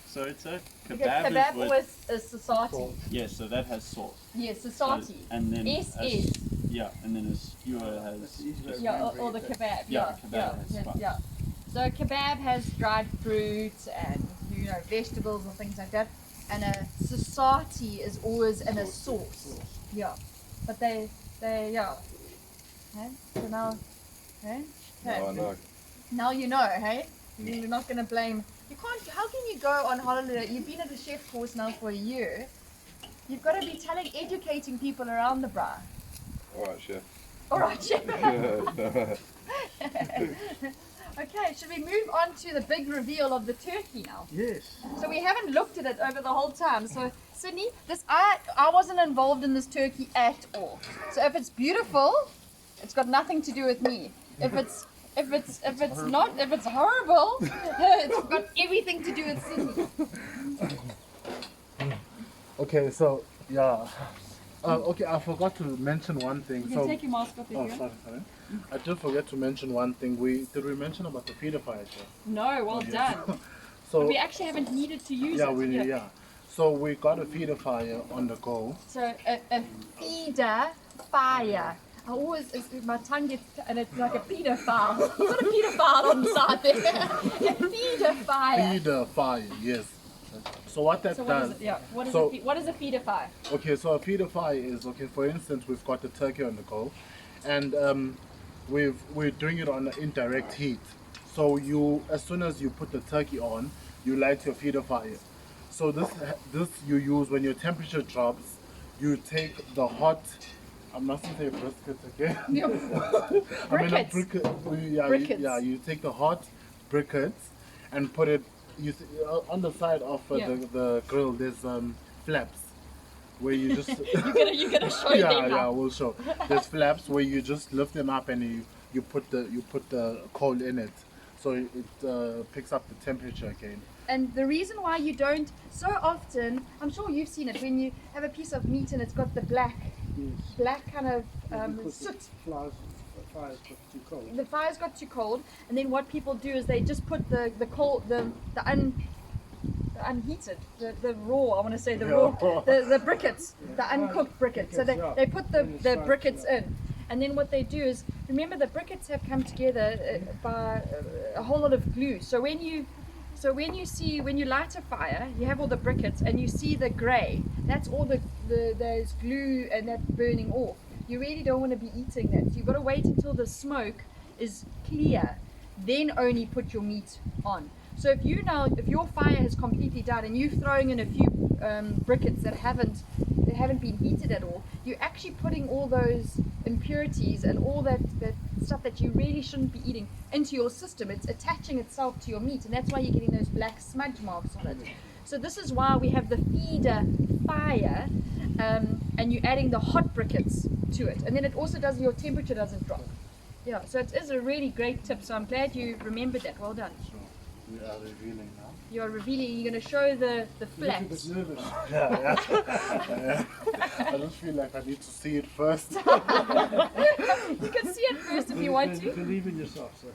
so it's a Kebab kebab is with, was a society. yes, so that has sauce. Yes, society. And then SS. Yeah, and then a skewer has just Yeah, or the kebab. Yeah, kebab has spice. yeah. So kebab has dried fruits and vegetables or things like that, and a society is always in a sauce. Yeah, but they Okay, so now, okay. No, I know. Now you know, hey? You're not gonna blame. You can't. How can you go on holiday? You've been at a chef course now for a year. You've got to be educating people around the braai. Alright, Chef. All right, chef. Okay, should we move on to the big reveal of the turkey now? Yes. So we haven't looked at it over the whole time. So Sydney, I wasn't involved in this turkey at all. So if it's beautiful, it's got nothing to do with me. If it's horrible, it's got everything to do with Sydney. Okay, so yeah. Okay, I forgot to mention one thing. You can take your mask off if Oh, you want. sorry. I did forget to mention one thing. Did we mention about the feeder fire? No, well done. So We actually haven't needed to use yeah, it. yeah. So we got a feeder fire on the go. So a feeder fire. I always, my tongue gets, and it's like a pedophile. You've got a pedophile on the side there. A feeder fire. Feeder fire, yes. So what that So what does? is it? Yeah. What is a feeder fire? Okay, so a feeder fire is okay. For instance, we've got the turkey on the go, and we're doing it on indirect heat. So as soon as you put the turkey on, you light your feeder fire. So this you use when your temperature drops. You take the hot. I'm not saying say brisket, okay? I mean a briquette. Briquettes. Yeah. You take the hot briquettes and put it. On the side of the grill, there's flaps where you just. You're gonna show them yeah, now. we'll show. There's flaps where you just lift them up and you put the coal in it, so it picks up the temperature again. And the reason why you don't, so often, I'm sure you've seen it, when you have a piece of meat and it's got the black kind of soot. Fire's got too cold. The fire's got too cold, and then what people do is they just put the unheated, the raw, I want to say the briquettes, the uncooked briquettes. So they put the briquettes in. And then what they do is, remember the briquettes have come together by a whole lot of glue. So when you light a fire, you have all the briquettes and you see the grey. That's all there's glue and that burning off. You really don't want to be eating that. You've got to wait until the smoke is clear, then only put your meat on. So if your fire has completely died and you're throwing in a few briquettes that haven't been heated at all, you're actually putting all those impurities and all that stuff that you really shouldn't be eating into your system. It's attaching itself to your meat, and that's why you're getting those black smudge marks on it. So this is why we have the feeder fire, and you're adding the hot briquettes to it, and then it also does, your temperature doesn't drop. Yeah, so it is a really great tip. So I'm glad you remembered that. Well done. We are revealing now. You're revealing. You're going to show the flaps. Nervous. Yeah. I just feel like I need to see it first. You can see it first if you want to. Believe in yourself, sir.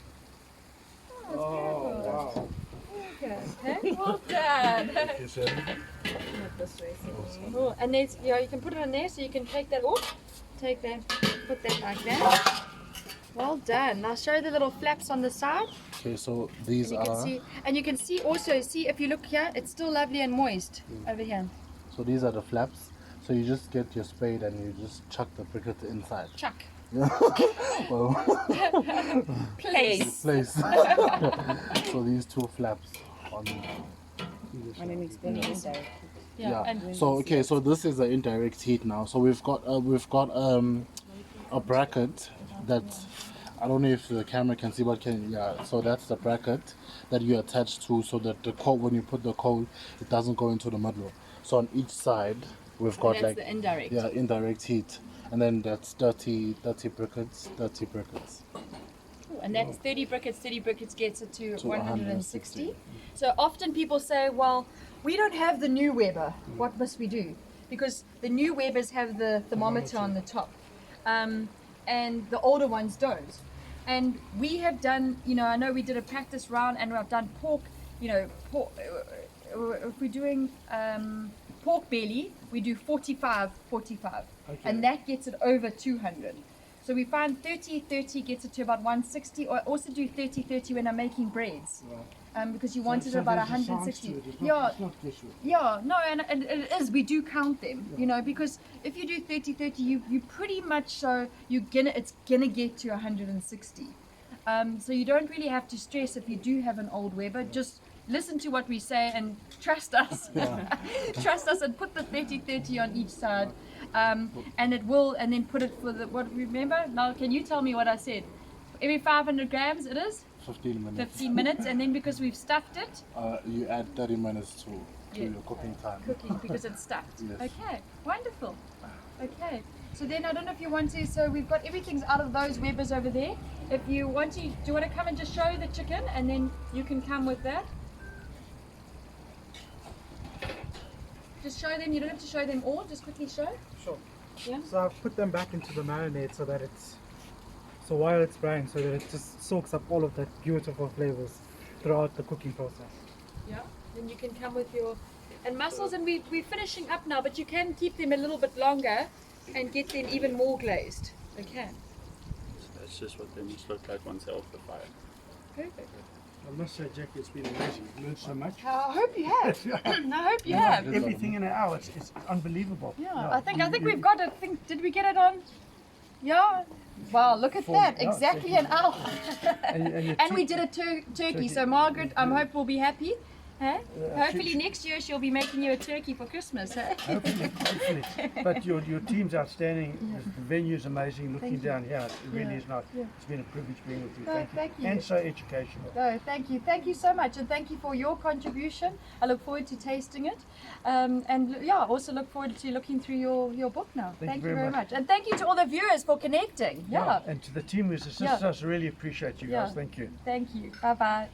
Oh, Wow. okay. Well done. Oh, and there's, you can put it on there, so you can take that off. Take that, put that like that. Well done. Now show the little flaps on the side. Okay, so these You can see, and you can see also, if you look here, it's still lovely and moist over here. So these are the flaps. So you just get your spade and you just chuck the briquette inside. Chuck. Well, Place. so these two flaps on. Yeah. And So okay, so this is the indirect heat now. So we've got a bracket that I don't know if the camera can see, but so that's the bracket that you attach to, so that the coal, when you put the coal, it doesn't go into the middle. So on each side we've got that's the indirect. Yeah, indirect heat, and then that's 30 briquettes. And that's 30 briquettes gets it to 160. So often people say, well, we don't have the new Weber. What must we do? Because the new Webers have the thermometer on the top, and the older ones don't. And we have done, I know we did a practice round, and we've done pork, if we're doing pork belly, we do 45, and that gets it over 200. So we find 30 gets it to about 160, or also do 30 when I'm making breads, because you want it about 160. Yeah, no, and it is. We do count them, because if you do 30, you pretty much it's gonna get to 160. So you don't really have to stress if you do have an old Weber. Just listen to what we say and trust us. Trust us, and put the 30 on each side. And it will, and then put it for remember? Now, can you tell me what I said? Every 500 grams it is? 15 minutes. 15 minutes, and then because we've stuffed it, You add 30 minutes to Yeah. your cooking time. cooking because it's stuffed. Yes. Okay, wonderful. Okay, so then I don't know if you want to, so we've got everything's out of those Webers over there. If you want to, do you want to come and just show the chicken and then you can come with that? Just show them, you don't have to show them all, just quickly show. Sure. Yeah. So I've put them back into the marinade so that so while it's frying, so that it just soaks up all of that beautiful flavors throughout the cooking process. Yeah, then you can come with your, and mussels, and we're finishing up now, but you can keep them a little bit longer and get them even more glazed. Okay, That's just what they must look like once they're off the fire. perfect. I must say, Jackie, it's been amazing. I've learned so much. I hope you have. I hope you have. Everything in an hour, it's unbelievable. Yeah, I think we've got it. Did we get it on? Yeah. Wow, look at that. yeah, Exactly an hour. And And we did a turkey, so Margaret, I hope will be happy. Huh? Hopefully she- next year she'll be making you a turkey for Christmas. Huh? Hopefully. But your team's outstanding. The venue's amazing. Looking Thank you. down here, it really Yeah. is nice. Yeah. It's been a privilege being with you. No, thank you. And so educational. No, thank you. Thank you so much. And thank you for your contribution. I look forward to tasting it. And yeah, also look forward to looking through your book now. Thank you you very very much. much. And thank you to all the viewers for connecting. Yeah. And to the team who's assisted Yeah. us, really appreciate you guys. Yeah. Thank you. Thank you. Bye bye.